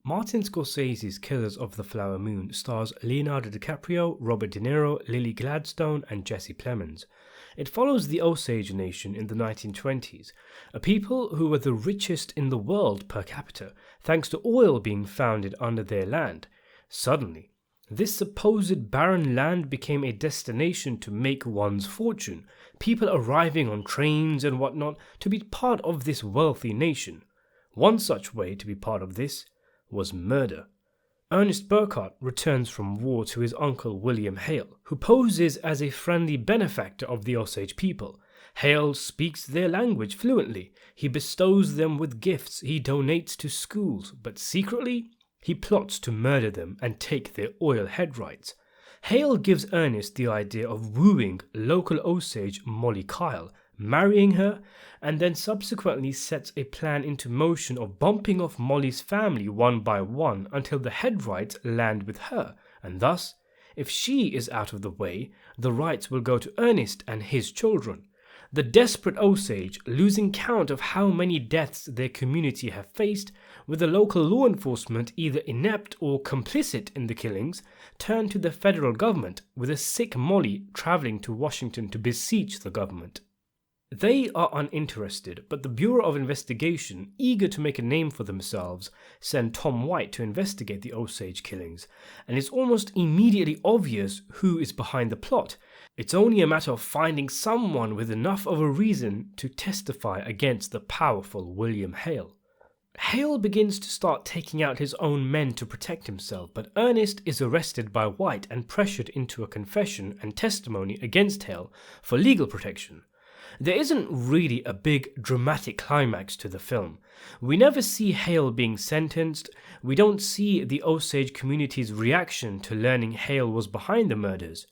Martin Scorsese's Killers of the Flower Moon stars Leonardo DiCaprio, Robert De Niro, Lily Gladstone, and Jesse Plemons. It follows the Osage Nation in the 1920s, a people who were the richest in the world per capita, thanks to oil being founded under their land. Suddenly, this supposed barren land became a destination to make one's fortune, people arriving on trains and whatnot to be part of this wealthy nation. One such way to be part of this was murder. Ernest Burkhart returns from war to his uncle William Hale, who poses as a friendly benefactor of the Osage people. Hale speaks their language fluently, he bestows them with gifts, he donates to schools, but secretly, he plots to murder them and take their oil head rights. Hale gives Ernest the idea of wooing local Osage Molly Kyle, marrying her, and then subsequently sets a plan into motion of bumping off Molly's family one by one until the head rights land with her, and thus, if she is out of the way, the rights will go to Ernest and his children. The desperate Osage, losing count of how many deaths their community have faced, with the local law enforcement either inept or complicit in the killings, turn to the federal government, with a sick Molly traveling to Washington to beseech the government. They are uninterested, but the Bureau of Investigation, eager to make a name for themselves, send Tom White to investigate the Osage killings, and it's almost immediately obvious who is behind the plot. It's only a matter of finding someone with enough of a reason to testify against the powerful William Hale. Hale begins to start taking out his own men to protect himself, but Ernest is arrested by White and pressured into a confession and testimony against Hale for legal protection. There isn't really a big dramatic climax to the film. We never see Hale being sentenced, we don't see the Osage community's reaction to learning Hale was behind the murders.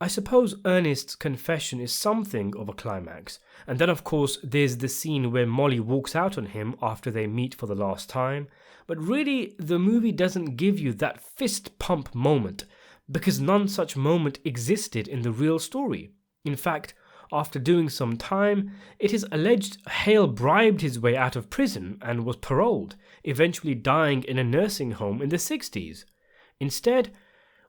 I suppose Ernest's confession is something of a climax, and then of course there's the scene where Molly walks out on him after they meet for the last time, but really the movie doesn't give you that fist pump moment, because none such moment existed in the real story. In fact, after doing some time, it is alleged Hale bribed his way out of prison and was paroled, eventually dying in a nursing home in the 60s. Instead,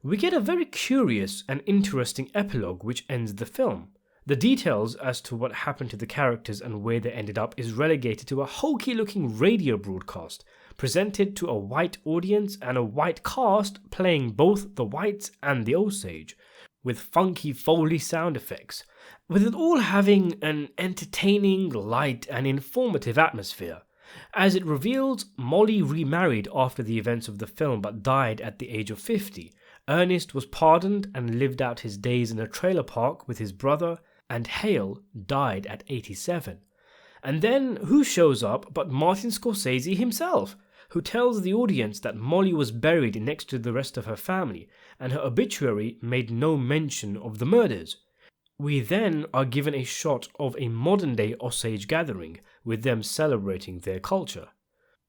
we get a very curious and interesting epilogue which ends the film. The details as to what happened to the characters and where they ended up is relegated to a hokey-looking radio broadcast, presented to a white audience and a white cast playing both the whites and the Osage, with funky Foley sound effects, with it all having an entertaining, light and informative atmosphere. As it reveals, Molly remarried after the events of the film but died at the age of 50. Ernest was pardoned and lived out his days in a trailer park with his brother, and Hale died at 87. And then who shows up but Martin Scorsese himself, who tells the audience that Molly was buried next to the rest of her family, and her obituary made no mention of the murders. We then are given a shot of a modern-day Osage gathering, with them celebrating their culture.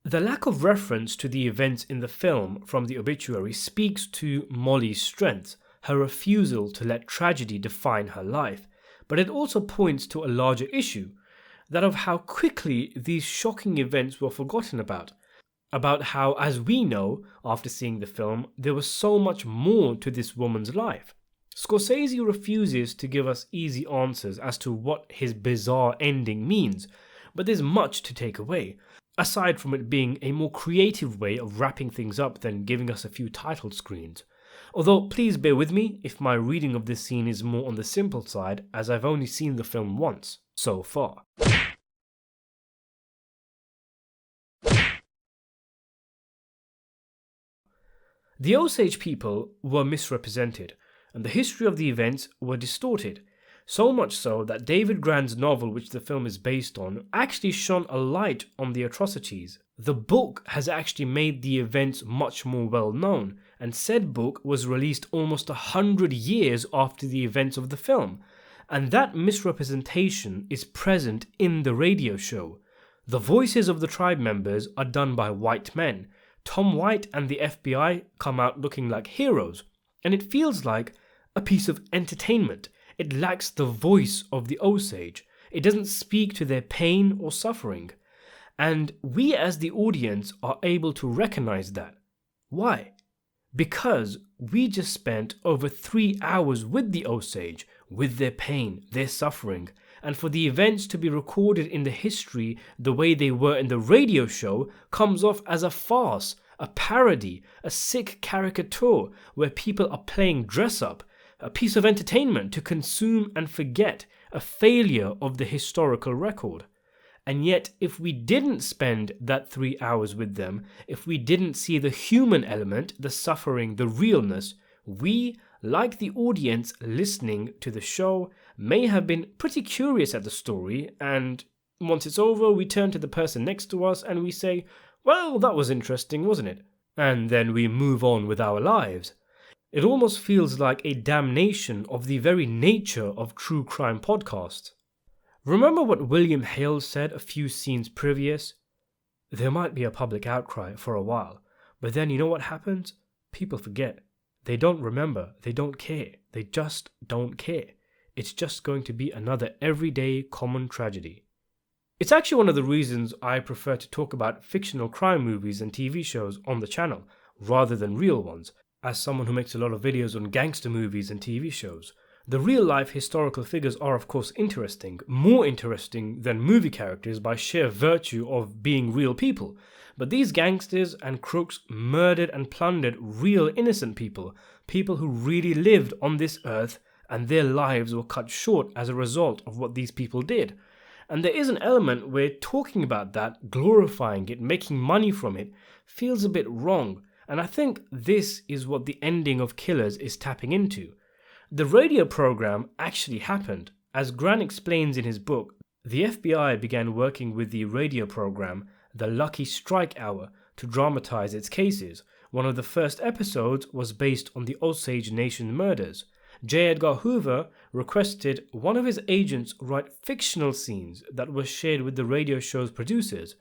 The lack of reference to the events in the film from the obituary speaks to Molly's strength, her refusal to let tragedy define her life, but it also points to a larger issue, that of how quickly these shocking events were forgotten about how, as we know after seeing the film, there was so much more to this woman's life. Scorsese refuses to give us easy answers as to what his bizarre ending means, but there's much to take away, aside from it being a more creative way of wrapping things up than giving us a few title screens. Although please bear with me if my reading of this scene is more on the simple side, as I've only seen the film once so far. The Osage people were misrepresented, and the history of the events were distorted, so much so that David Grant's novel, which the film is based on, actually shone a light on the atrocities. The book has actually made the events much more well known, and said book was released almost 100 years after the events of the film, and that misrepresentation is present in the radio show. The voices of the tribe members are done by white men. Tom White and the FBI come out looking like heroes, and it feels like a piece of entertainment. It lacks the voice of the Osage. It doesn't speak to their pain or suffering. And we as the audience are able to recognize that. Why? Because we just spent over 3 hours with the Osage, with their pain, their suffering, and for the events to be recorded in the history the way they were in the radio show comes off as a farce, a parody, a sick caricature where people are playing dress up, a piece of entertainment to consume and forget, a failure of the historical record. And yet, if we didn't spend that 3 hours with them, if we didn't see the human element, the suffering, the realness, we, like the audience listening to the show, may have been pretty curious at the story, and once it's over, we turn to the person next to us and we say, well, that was interesting, wasn't it? And then we move on with our lives. It almost feels like a damnation of the very nature of true crime podcasts. Remember what William Hale said a few scenes previous? There might be a public outcry for a while, but then you know what happens? People forget. They don't remember. They don't care. They just don't care. It's just going to be another everyday common tragedy. It's actually one of the reasons I prefer to talk about fictional crime movies and TV shows on the channel, rather than real ones, as someone who makes a lot of videos on gangster movies and TV shows. The real-life historical figures are of course interesting, more interesting than movie characters by sheer virtue of being real people. But these gangsters and crooks murdered and plundered real innocent people, people who really lived on this earth, and their lives were cut short as a result of what these people did. And there is an element where talking about that, glorifying it, making money from it, feels a bit wrong. And I think this is what the ending of Killers is tapping into. The radio program actually happened. As Grant explains in his book, the FBI began working with the radio program, The Lucky Strike Hour, to dramatize its cases. One of the first episodes was based on the Osage Nation murders. J. Edgar Hoover requested one of his agents write fictional scenes that were shared with the radio show's producers.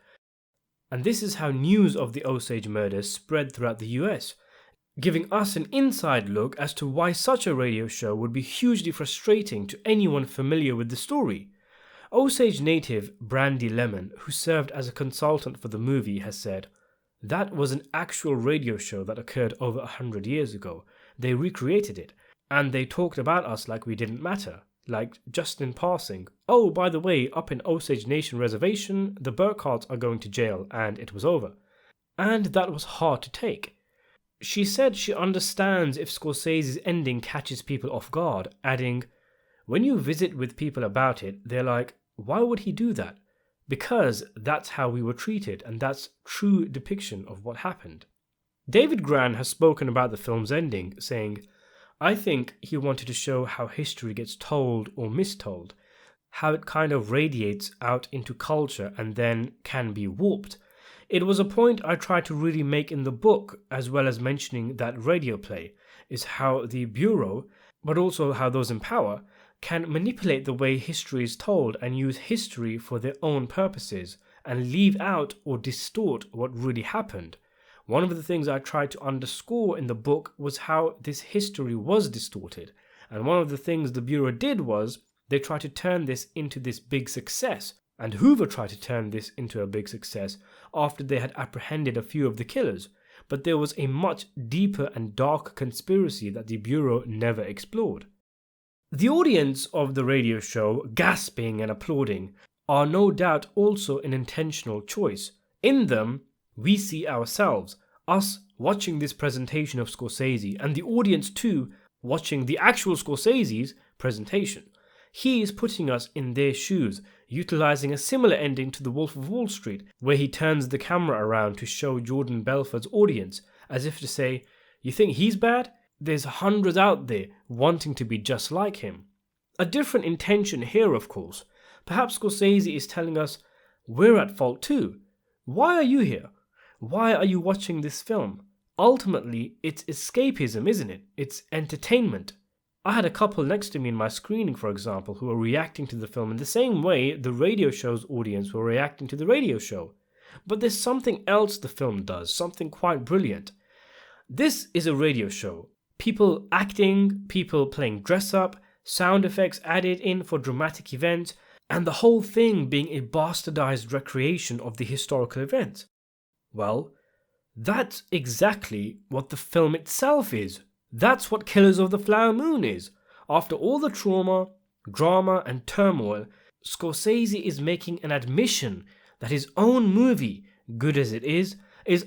And this is how news of the Osage murders spread throughout the US, giving us an inside look as to why such a radio show would be hugely frustrating to anyone familiar with the story. Osage native Brandy Lemon, who served as a consultant for the movie, has said, "That was an actual radio show that occurred over 100 years ago. They recreated it, and they talked about us like we didn't matter, like just in passing. Oh, by the way, up in Osage Nation Reservation, the Burkharts are going to jail," and it was over. And that was hard to take. She said she understands if Scorsese's ending catches people off guard, adding, "When you visit with people about it, they're like, why would he do that? Because that's how we were treated, and that's true depiction of what happened." David Gran has spoken about the film's ending, saying, "I think he wanted to show how history gets told or mistold, how it kind of radiates out into culture and then can be warped. It was a point I tried to really make in the book, as well as mentioning that radio play, is how the Bureau, but also how those in power, can manipulate the way history is told and use history for their own purposes, and leave out or distort what really happened. One of the things I tried to underscore in the book was how this history was distorted, and one of the things the Bureau did was they tried to turn this into this big success, and Hoover tried to turn this into a big success after they had apprehended a few of the killers, but there was a much deeper and dark conspiracy that the Bureau never explored." The audience of the radio show, gasping and applauding, are no doubt also an intentional choice. In them, we see ourselves, us watching this presentation of Scorsese, and the audience too watching the actual Scorsese's presentation. He is putting us in their shoes, utilizing a similar ending to The Wolf of Wall Street, where he turns the camera around to show Jordan Belfort's audience, as if to say, "You think he's bad? There's hundreds out there wanting to be just like him." A different intention here, of course. Perhaps Scorsese is telling us, we're at fault too. Why are you here? Why are you watching this film? Ultimately, it's escapism, isn't it? It's entertainment. I had a couple next to me in my screening, for example, who were reacting to the film in the same way the radio show's audience were reacting to the radio show. But there's something else the film does, something quite brilliant. This is a radio show. People acting, people playing dress up, sound effects added in for dramatic events, and the whole thing being a bastardized recreation of the historical events. Well, that's exactly what the film itself is. That's what Killers of the Flower Moon is. After all the trauma, drama, and turmoil, Scorsese is making an admission that his own movie, good as it is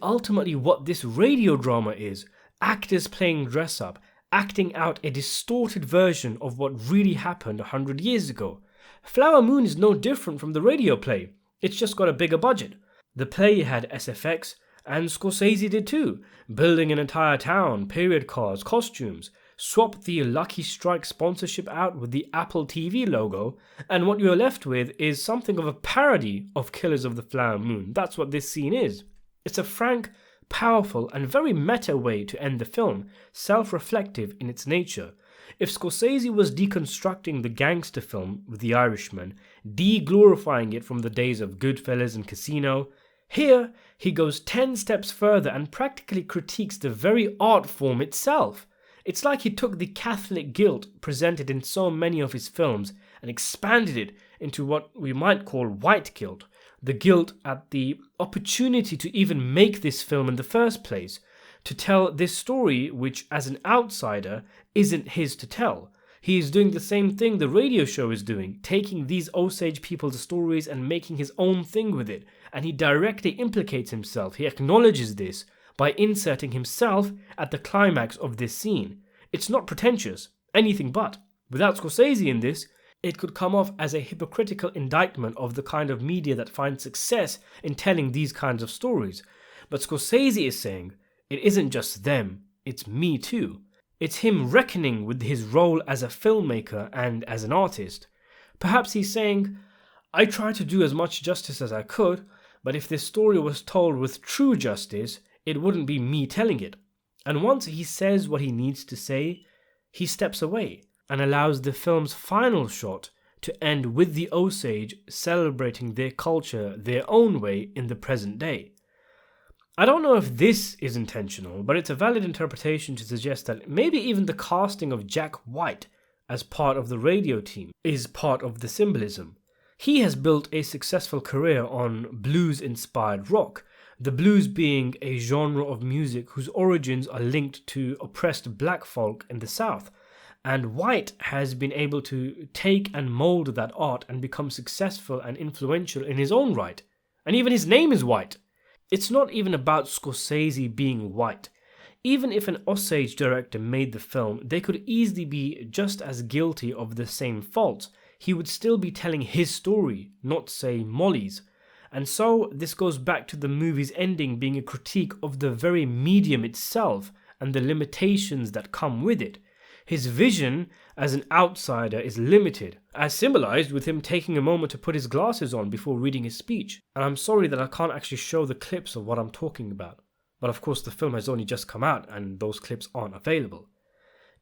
ultimately what this radio drama is. Actors playing dress up, acting out a distorted version of what really happened 100 years ago. Flower Moon is no different from the radio play. It's just got a bigger budget. The play had SFX, and Scorsese did too, building an entire town, period cars, costumes, swapped the Lucky Strike sponsorship out with the Apple TV logo, and what you're left with is something of a parody of Killers of the Flower Moon. That's what this scene is. It's a frank, powerful, and very meta way to end the film, self-reflective in its nature. If Scorsese was deconstructing the gangster film with The Irishman, de-glorifying it from the days of Goodfellas and Casino, here he goes 10 steps further and practically critiques the very art form itself. It's like he took the Catholic guilt presented in so many of his films and expanded it into what we might call white guilt, the guilt at the opportunity to even make this film in the first place, to tell this story which, as an outsider, isn't his to tell. He is doing the same thing the radio show is doing, taking these Osage people's stories and making his own thing with it, and he directly implicates himself. He acknowledges this by inserting himself at the climax of this scene. It's not pretentious, anything but. Without Scorsese in this, it could come off as a hypocritical indictment of the kind of media that finds success in telling these kinds of stories. But Scorsese is saying, it isn't just them, it's me too. It's him reckoning with his role as a filmmaker and as an artist. Perhaps he's saying, I tried to do as much justice as I could, but if this story was told with true justice, it wouldn't be me telling it. And once he says what he needs to say, he steps away and allows the film's final shot to end with the Osage celebrating their culture their own way in the present day. I don't know if this is intentional, but it's a valid interpretation to suggest that maybe even the casting of Jack White as part of the radio team is part of the symbolism. He has built a successful career on blues-inspired rock, the blues being a genre of music whose origins are linked to oppressed black folk in the South. And White has been able to take and mold that art and become successful and influential in his own right. And even his name is White. It's not even about Scorsese being white. Even if an Osage director made the film, they could easily be just as guilty of the same faults. He would still be telling his story, not say Molly's. And so this goes back to the movie's ending being a critique of the very medium itself and the limitations that come with it. His vision as an outsider is limited, as symbolized with him taking a moment to put his glasses on before reading his speech. And I'm sorry that I can't actually show the clips of what I'm talking about. But of course the film has only just come out and those clips aren't available.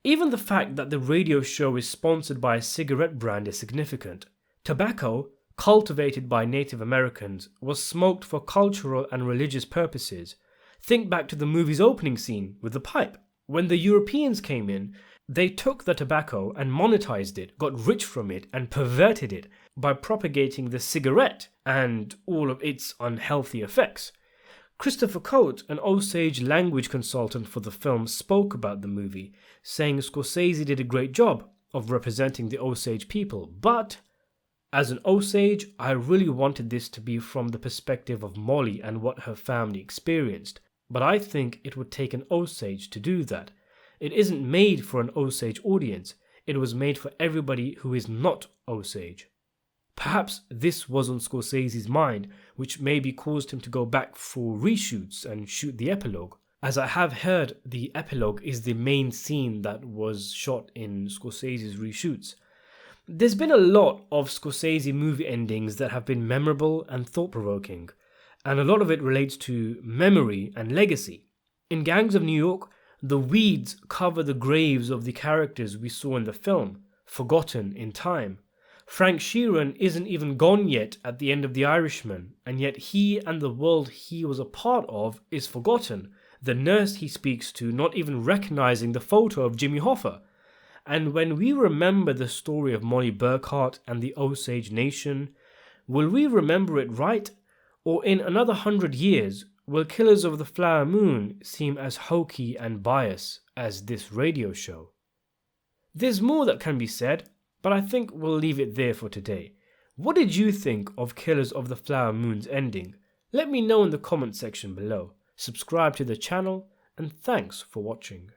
Even the fact that the radio show is sponsored by a cigarette brand is significant. Tobacco, cultivated by Native Americans, was smoked for cultural and religious purposes. Think back to the movie's opening scene with the pipe. When the Europeans came in, they took the tobacco and monetized it, got rich from it, and perverted it by propagating the cigarette and all of its unhealthy effects. Christopher Coate, an Osage language consultant for the film, spoke about the movie, saying Scorsese did a great job of representing the Osage people, but as an Osage, I really wanted this to be from the perspective of Molly and what her family experienced. But I think it would take an Osage to do that. It isn't made for an Osage audience. It was made for everybody who is not Osage. Perhaps this was on Scorsese's mind, which maybe caused him to go back for reshoots and shoot the epilogue. As I have heard, the epilogue is the main scene that was shot in Scorsese's reshoots. There's been a lot of Scorsese movie endings that have been memorable and thought-provoking, and a lot of it relates to memory and legacy. In Gangs of New York, the weeds cover the graves of the characters we saw in the film, forgotten in time. Frank Sheeran isn't even gone yet at the end of The Irishman, and yet he and the world he was a part of is forgotten. The nurse he speaks to not even recognizing the photo of Jimmy Hoffa. And when we remember the story of Molly Burkhart and the Osage Nation, will we remember it right? Or in another 100 years, will Killers of the Flower Moon seem as hokey and biased as this radio show? There's more that can be said, but I think we'll leave it there for today. What did you think of Killers of the Flower Moon's ending? Let me know in the comment section below. Subscribe to the channel, and thanks for watching.